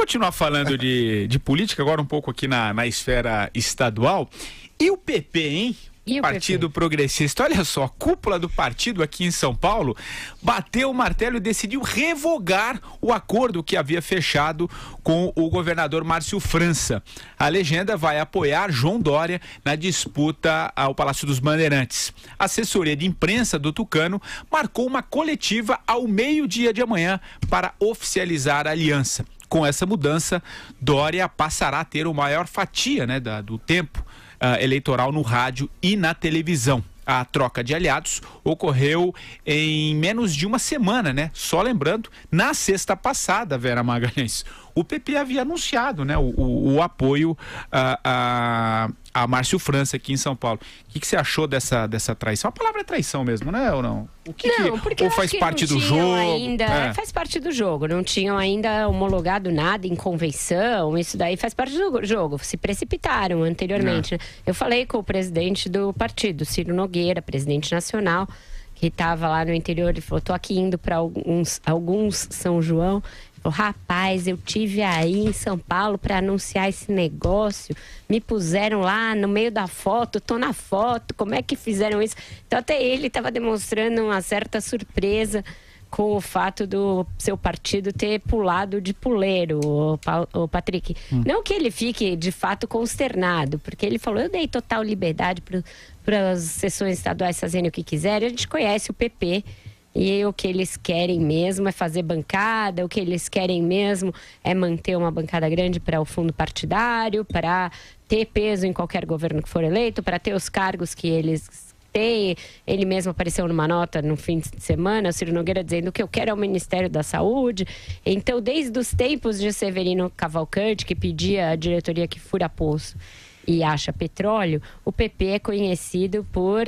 continuar falando de política, agora um pouco aqui na esfera estadual. E o PP, hein? E o Partido PP? Progressista. Olha só, a cúpula do partido aqui em São Paulo bateu o martelo e decidiu revogar o acordo que havia fechado com o governador Márcio França. A legenda vai apoiar João Dória na disputa ao Palácio dos Bandeirantes. A assessoria de imprensa do Tucano marcou uma coletiva ao meio-dia de amanhã para oficializar a aliança. Com essa mudança, Dória passará a ter a maior fatia, né, do tempo eleitoral no rádio e na televisão. A troca de aliados ocorreu em menos de uma semana, né? Só lembrando, na sexta passada, Vera Magalhães, o PP havia anunciado, né, o apoio a Márcio França aqui em São Paulo. O que você achou dessa traição? A palavra é traição mesmo, né, ou não? Ou faz parte do jogo? Faz parte do jogo. Não tinham ainda homologado nada em convenção. Isso daí faz parte do jogo. Se precipitaram anteriormente. Né? Eu falei com o presidente do partido, Ciro Nogueira, presidente nacional, que estava lá no interior. Ele falou: tô aqui indo para alguns São João. Rapaz, eu tive aí em São Paulo para anunciar esse negócio, me puseram lá no meio da foto, tô na foto, como é que fizeram isso? Então até ele estava demonstrando uma certa surpresa com o fato do seu partido ter pulado de puleiro, o Patrick. Não que ele fique de fato consternado, porque ele falou: eu dei total liberdade para as sessões estaduais fazerem o que quiserem. A gente conhece o PP. E o que eles querem mesmo é fazer bancada, o que eles querem mesmo é manter uma bancada grande para o fundo partidário, para ter peso em qualquer governo que for eleito, para ter os cargos que eles têm. Ele mesmo apareceu numa nota no fim de semana, Ciro Nogueira, dizendo que eu quero é o Ministério da Saúde. Então, desde os tempos de Severino Cavalcante, que pedia a diretoria que fura poço e acha petróleo, o PP é conhecido por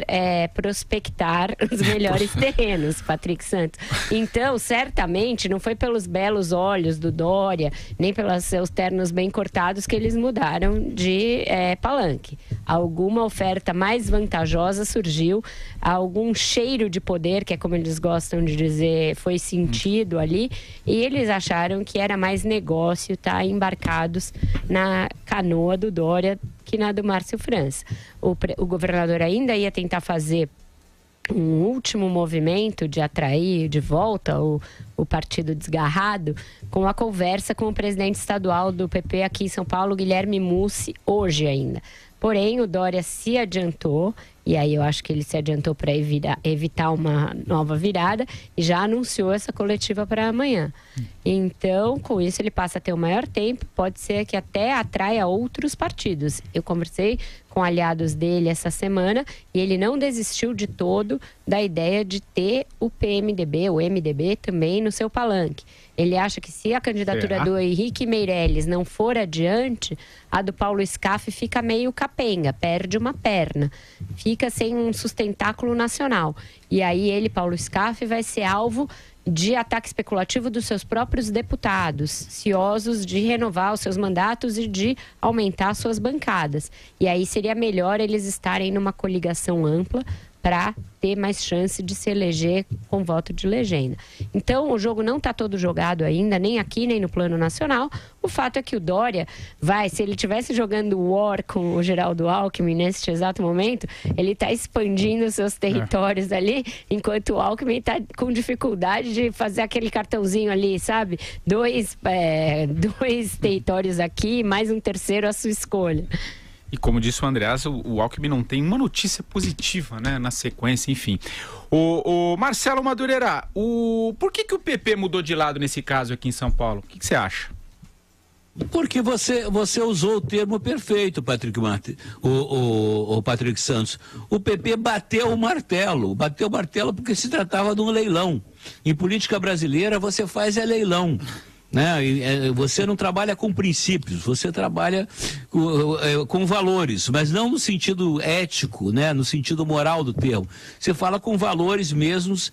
prospectar os melhores terrenos, Patrick Santos. Então, certamente, não foi pelos belos olhos do Dória, nem pelos seus ternos bem cortados que eles mudaram de palanque. Alguma oferta mais vantajosa surgiu, algum cheiro de poder, que é como eles gostam de dizer, foi sentido ali, e eles acharam que era mais negócio estar embarcados na canoa do Dória que na do Márcio França. O governador ainda ia tentar fazer um último movimento de atrair de volta o partido desgarrado com a conversa com o presidente estadual do PP aqui em São Paulo, Guilherme Mussi, hoje ainda. Porém, o Dória se adiantou, e aí eu acho que ele se adiantou para evitar uma nova virada, e já anunciou essa coletiva para amanhã. Então, com isso, ele passa a ter o maior tempo, pode ser que até atraia outros partidos. Eu conversei com aliados dele essa semana, e ele não desistiu de todo da ideia de ter o PMDB, o MDB, também no seu palanque. Ele acha que se a candidatura do Henrique Meirelles não for adiante, a do Paulo Scaff fica meio capenga, perde uma perna, fica sem um sustentáculo nacional. E aí ele, Paulo Scaff, vai ser alvo de ataque especulativo dos seus próprios deputados, ciosos de renovar os seus mandatos e de aumentar suas bancadas. E aí seria melhor eles estarem numa coligação ampla para ter mais chance de se eleger com voto de legenda. Então, o jogo não está todo jogado ainda, nem aqui, nem no plano nacional. O fato é que o Dória se ele estivesse jogando War com o Geraldo Alckmin neste exato momento, ele está expandindo seus territórios ali, enquanto o Alckmin está com dificuldade de fazer aquele cartãozinho ali, sabe? Dois territórios aqui, mais um terceiro à sua escolha. E como disse o Andreas, o Alckmin não tem uma notícia positiva, né, na sequência, enfim. O Marcelo Madureira, por que o PP mudou de lado nesse caso aqui em São Paulo? O que você acha? Porque você usou o termo perfeito, Patrick Santos. O PP bateu o martelo porque se tratava de um leilão. Em política brasileira, você faz leilão. Né? Você não trabalha com princípios, você trabalha com valores, mas não no sentido ético, né? No sentido moral do termo. Você fala com valores mesmos,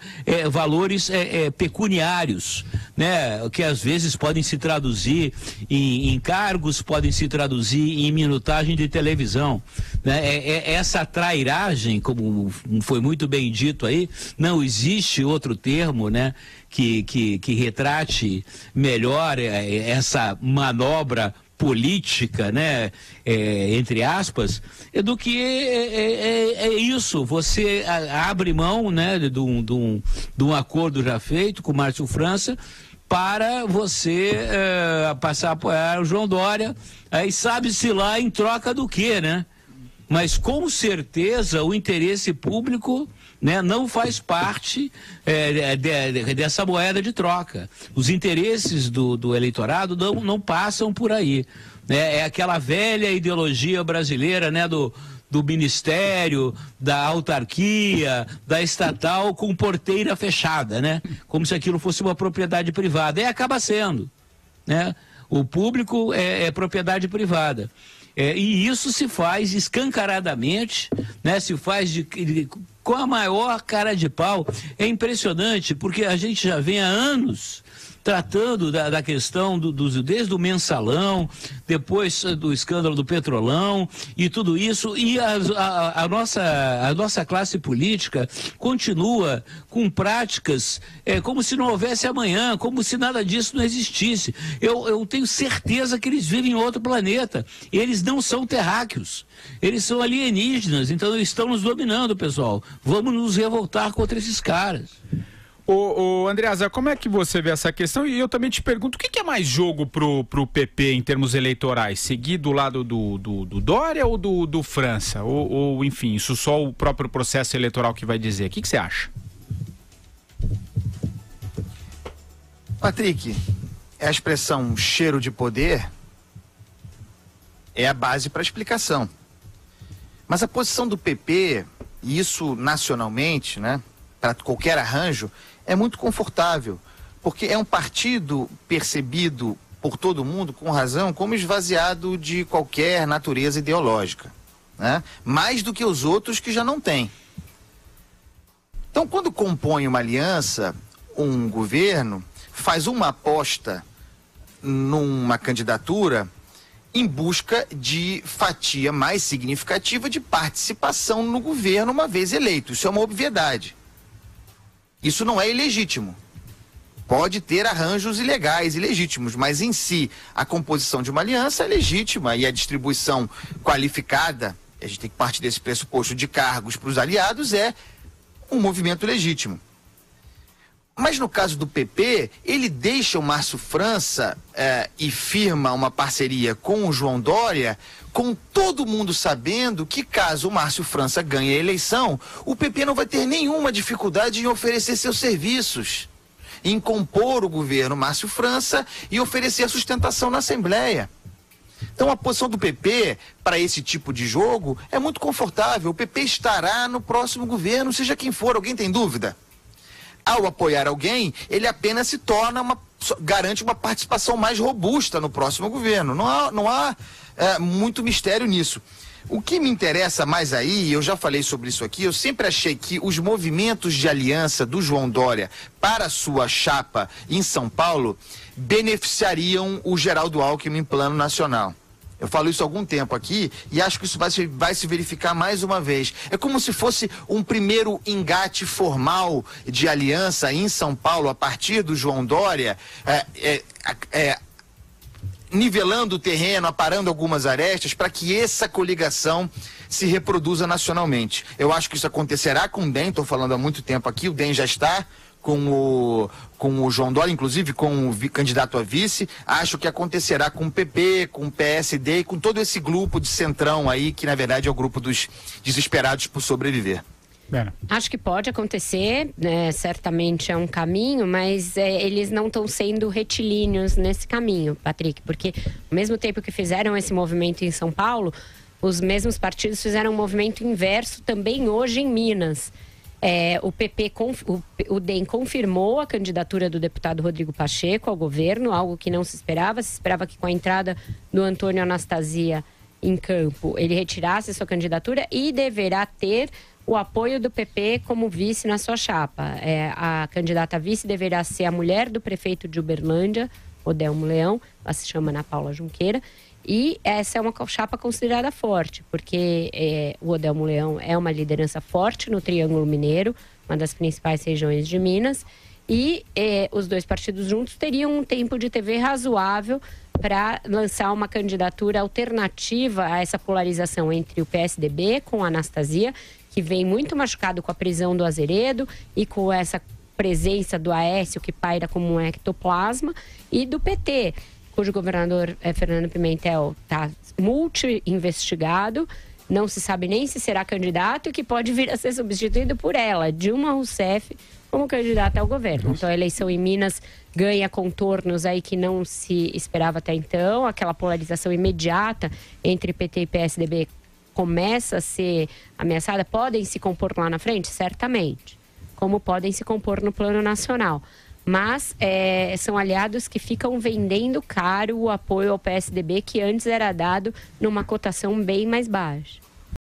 valores pecuniários, né? Que às vezes podem se traduzir em cargos, podem se traduzir em minutagem de televisão, né? Essa trairagem, como foi muito bem dito aí, não existe outro termo, né? que retrate melhor essa manobra política, né, entre aspas, do que isso. Você abre mão, né, de um acordo já feito com o Márcio França para você passar a apoiar o João Dória, aí sabe-se lá em troca do quê, né? Mas com certeza o interesse público, né, não faz parte dessa moeda de troca. Os interesses do eleitorado não passam por aí. É aquela velha ideologia brasileira, né, do ministério, da autarquia, da estatal com porteira fechada, né? Como se aquilo fosse uma propriedade privada. E acaba sendo, né? O público é propriedade privada. E isso se faz escancaradamente, né? Se faz com a maior cara de pau. É impressionante, porque a gente já vem há anos tratando da questão desde o mensalão, depois do escândalo do Petrolão e tudo isso, e a nossa classe política continua com práticas como se não houvesse amanhã, como se nada disso não existisse. Eu tenho certeza que eles vivem em outro planeta, e eles não são terráqueos, eles são alienígenas, então eles estão nos dominando, pessoal. Vamos nos revoltar contra esses caras. Ô Andreasa, como é que você vê essa questão? E eu também te pergunto, o que é mais jogo pro PP em termos eleitorais? Seguir do lado do Dória ou do França? Ou, enfim, isso só o próprio processo eleitoral que vai dizer? O que você acha? Patrick, a expressão cheiro de poder é a base para a explicação. Mas a posição do PP, e isso nacionalmente, né, para qualquer arranjo, é muito confortável, porque é um partido percebido por todo mundo, com razão, como esvaziado de qualquer natureza ideológica, né? Mais do que os outros que já não têm. Então, quando compõe uma aliança, um governo, faz uma aposta numa candidatura em busca de fatia mais significativa de participação no governo uma vez eleito. Isso é uma obviedade. Isso não é ilegítimo. Pode ter arranjos ilegais, ilegítimos, mas em si a composição de uma aliança é legítima e a distribuição qualificada, a gente tem que partir desse pressuposto de cargos para os aliados, é um movimento legítimo. Mas no caso do PP, ele deixa o Márcio França e firma uma parceria com o João Dória, com todo mundo sabendo que caso o Márcio França ganhe a eleição, o PP não vai ter nenhuma dificuldade em oferecer seus serviços, em compor o governo Márcio França e oferecer sustentação na Assembleia. Então a posição do PP para esse tipo de jogo é muito confortável. O PP estará no próximo governo, seja quem for. Alguém tem dúvida? Ao apoiar alguém, ele apenas se torna garante uma participação mais robusta no próximo governo. Não há muito mistério nisso. O que me interessa mais aí, eu já falei sobre isso aqui, eu sempre achei que os movimentos de aliança do João Dória para a sua chapa em São Paulo beneficiariam o Geraldo Alckmin em plano nacional. Eu falo isso há algum tempo aqui e acho que isso vai se verificar mais uma vez. É como se fosse um primeiro engate formal de aliança em São Paulo a partir do João Dória, nivelando o terreno, aparando algumas arestas para que essa coligação se reproduza nacionalmente. Eu acho que isso acontecerá com o DEM, estou falando há muito tempo aqui, o DEM já está com o João Dória, inclusive com o candidato a vice. Acho que acontecerá com o PP, com o PSD e com todo esse grupo de centrão aí, que na verdade é o grupo dos desesperados por sobreviver. Acho que pode acontecer, né? Certamente é um caminho, mas eles não estão sendo retilíneos nesse caminho, Patrick, porque ao mesmo tempo que fizeram esse movimento em São Paulo, os mesmos partidos fizeram um movimento inverso também hoje em Minas. O DEM confirmou a candidatura do deputado Rodrigo Pacheco ao governo, algo que não se esperava que com a entrada do Antônio Anastasia em campo, ele retirasse sua candidatura e deverá ter o apoio do PP como vice na sua chapa. A candidata a vice deverá ser a mulher do prefeito de Uberlândia, Odelmo Leão, ela se chama Ana Paula Junqueira, e essa é uma chapa considerada forte, porque o Odelmo Leão é uma liderança forte no Triângulo Mineiro, uma das principais regiões de Minas, e os dois partidos juntos teriam um tempo de TV razoável para lançar uma candidatura alternativa a essa polarização entre o PSDB com a Anastasia, que vem muito machucado com a prisão do Azeredo e com essa presença do Aécio, que paira como um ectoplasma, e do PT, cujo governador Fernando Pimentel está multi-investigado, não se sabe nem se será candidato e que pode vir a ser substituído por ela, Dilma Rousseff, como candidata ao governo. Então a eleição em Minas ganha contornos aí que não se esperava até então, aquela polarização imediata entre PT e PSDB começa a ser ameaçada. Podem se compor lá na frente? Certamente. Como podem se compor no plano nacional. Mas são aliados que ficam vendendo caro o apoio ao PSDB, que antes era dado numa cotação bem mais baixa.